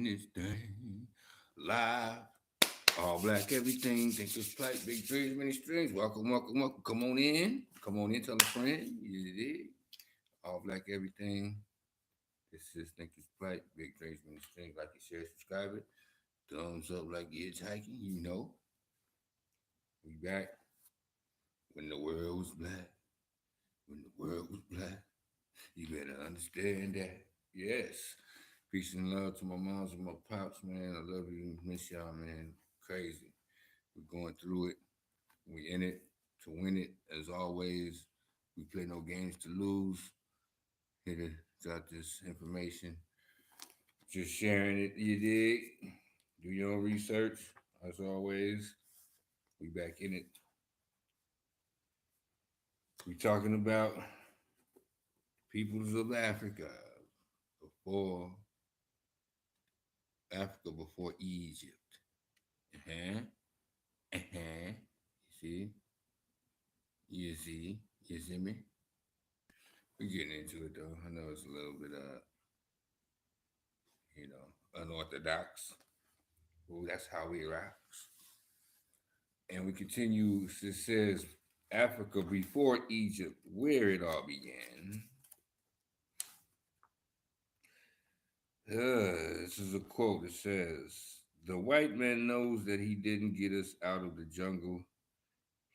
This thing live, all black everything. Think it's like big dreams, many strings. Welcome, welcome, welcome. Come on in. Come on in. Tell a friend. You did. All black everything. This is Think It's Flight, Big Dreams, Many Strings. Like it, share, subscribe it. Thumbs up like you're hiking. You know, we back when the world was black. When the world was black. You better understand that. Yes. Peace and love to my moms and my pops, man. I love you. Miss y'all, man. Crazy. We're going through it. We in it to win it. As always, we play no games to lose. Here to drop this information. Just sharing it, you dig? Do your own research. As always, we back in it. We talking about peoples of Africa before before Egypt. Uh-huh. Uh-huh. You see? You see me? We getting into it though. I know it's a little bit unorthodox. Well, that's how we rocks. And we continue. It says Africa before Egypt, where it all began. This is a quote. It says, "The white man knows that he didn't get us out of the jungle.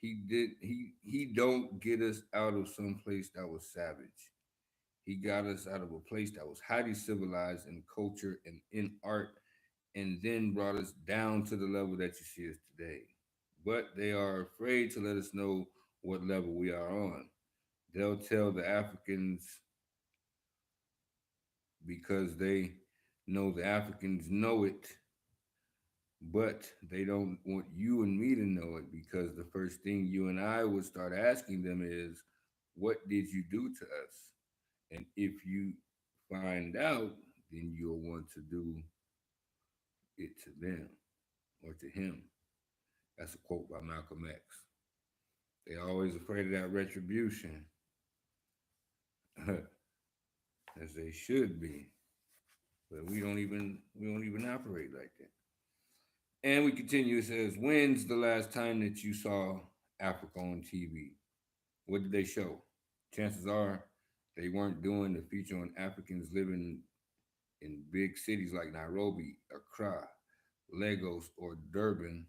He don't get us out of some place that was savage. He got us out of a place that was highly civilized in culture and in art, and then brought us down to the level that you see us today. But they are afraid to let us know what level we are on. They'll tell the Africans because they know the Africans know it, but they don't want you and me to know it because the first thing you and I would start asking them is, what did you do to us? And if you find out, then you'll want to do it to them or to him." That's a quote by Malcolm X. They're always afraid of that retribution, as they should be. But we don't even operate like that. And we continue. It says, "When's the last time that you saw Africa on TV? What did they show? Chances are they weren't doing the feature on Africans living in big cities like Nairobi, Accra, Lagos, or Durban.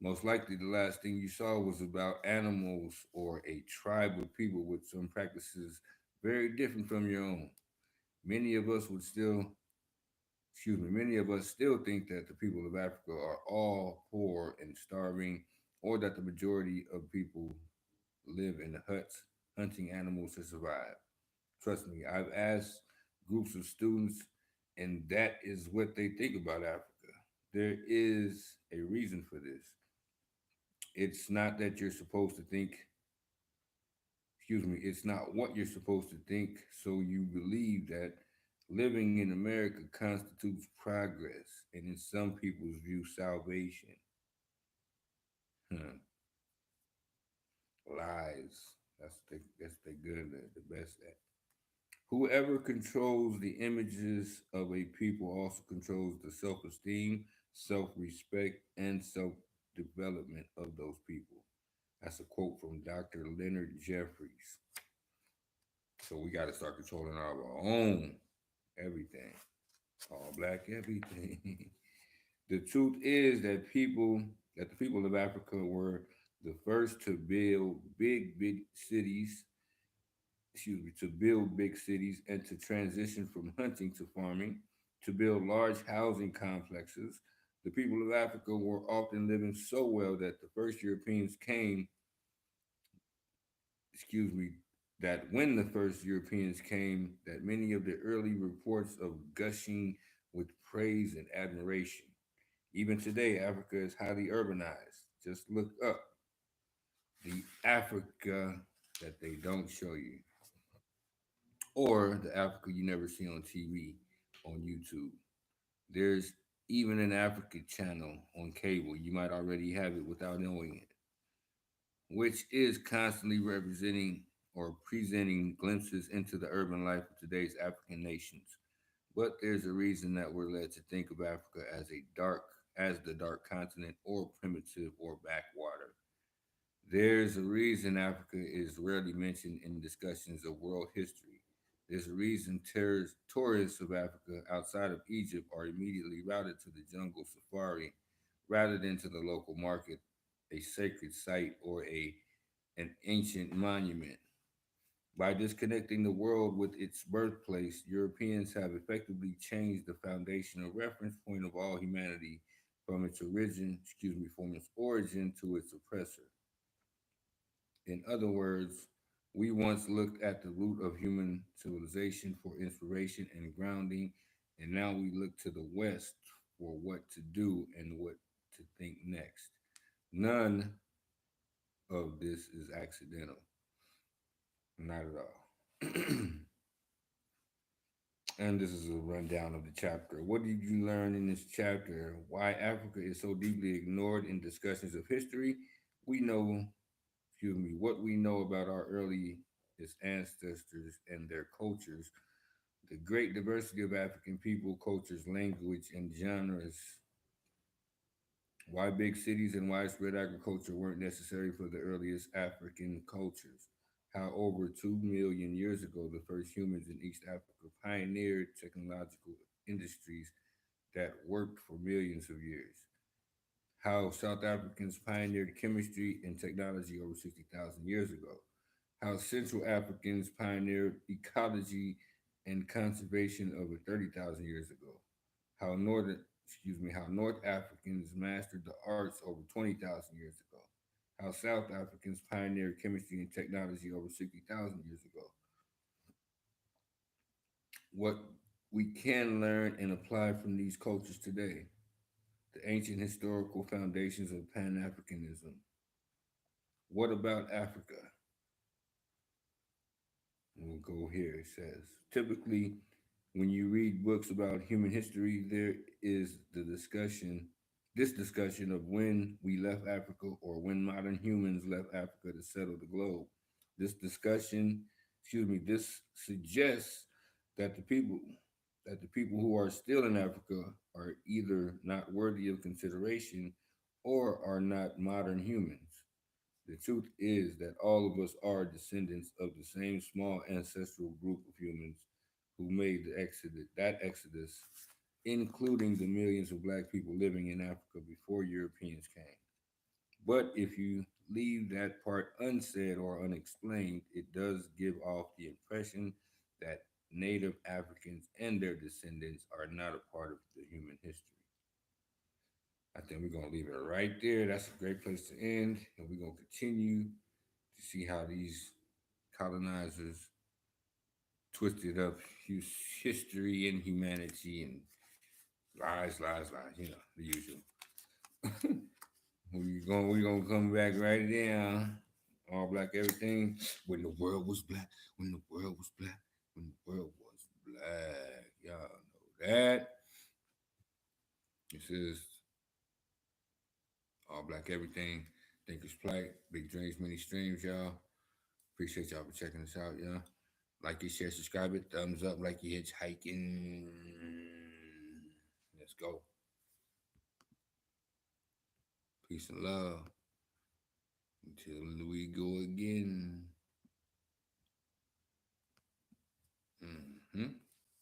Most likely, the last thing you saw was about animals or a tribe of people with some practices very different from your own. Many of us would still, many of us still think that the people of Africa are all poor and starving, or that the majority of people live in huts hunting animals to survive. Trust me, I've asked groups of students, and that is what they think about Africa. There is a reason for this. It's not that you're supposed to think, it's not what you're supposed to think, so you believe that living in America constitutes progress and in some people's view salvation. Huh. Lies. That's the good at, the best at. Whoever controls the images of a people also controls the self-esteem, self-respect, and self-development of those people. That's a quote from Dr. Leonard Jeffries. So we got to start controlling our own everything, all black everything. The truth is that the people of Africa were the first to build big cities, to build big cities and to transition from hunting to farming, to build large housing complexes. The people of Africa were often living so well that the first Europeans came, excuse me, that when the first Europeans came, that many of the early reports of gushing with praise and admiration. Even today, Africa is highly urbanized. Just look up the Africa that they don't show you, or the Africa you never see on TV, on YouTube. There's even an Africa channel on cable. You might already have it without knowing it, which is constantly representing or presenting glimpses into the urban life of today's African nations. but there's a reason that we're led to think of Africa as the dark continent or primitive or backwater. There's a reason Africa is rarely mentioned in discussions of world history. There's a reason tourists of Africa outside of Egypt are immediately routed to the jungle safari rather than to the local market, a sacred site, or an ancient monument. By disconnecting the world with its birthplace, Europeans have effectively changed the foundational reference point of all humanity from its origin to its oppressor. In other words, we once looked at the root of human civilization for inspiration and grounding, and now we look to the West for what to do and what to think next. None of this is accidental, not at all. And this is a rundown of the chapter. What did you learn in this chapter? Why Africa is so deeply ignored in discussions of history? We know, what we know about our earliest ancestors and their cultures, the great diversity of African people, cultures, language, and genres, why big cities and widespread agriculture weren't necessary for the earliest African cultures, how over 2 million years ago the first humans in East Africa pioneered technological industries that worked for millions of years, how South Africans pioneered chemistry and technology over 60,000 years ago, how Central Africans pioneered ecology and conservation over 30,000 years ago, how how North Africans mastered the arts over 20,000 years ago, how South Africans pioneered chemistry and technology over 60,000 years ago, what we can learn and apply from these cultures today, the ancient historical foundations of Pan Africanism. What about Africa? We'll go here. It says typically, when you read books about human history, there is this discussion of when we left Africa or when modern humans left Africa to settle the globe. This discussion, this suggests that the people who are still in Africa are either not worthy of consideration or are not modern humans. The truth is that all of us are descendants of the same small ancestral group of humans who made that exodus, including the millions of black people living in Africa before Europeans came. But if you leave that part unsaid or unexplained, it does give off the impression that Native Africans and their descendants are not a part of the human history. I think we're going to leave it right there. That's a great place to end. And we're going to continue to see how these colonizers twisted up history and humanity and lies, the usual. We're gonna come back right down. All black everything. When the world was black, when the world was black, when the world was black. Y'all know that. This is all black everything. Thinkers Plight. Big dreams, many streams, y'all. Appreciate y'all for checking us out, y'all. Like it, share, subscribe it, thumbs up like you hitchhiking. Let's go. Peace and love. Until we go again. Mm-hmm.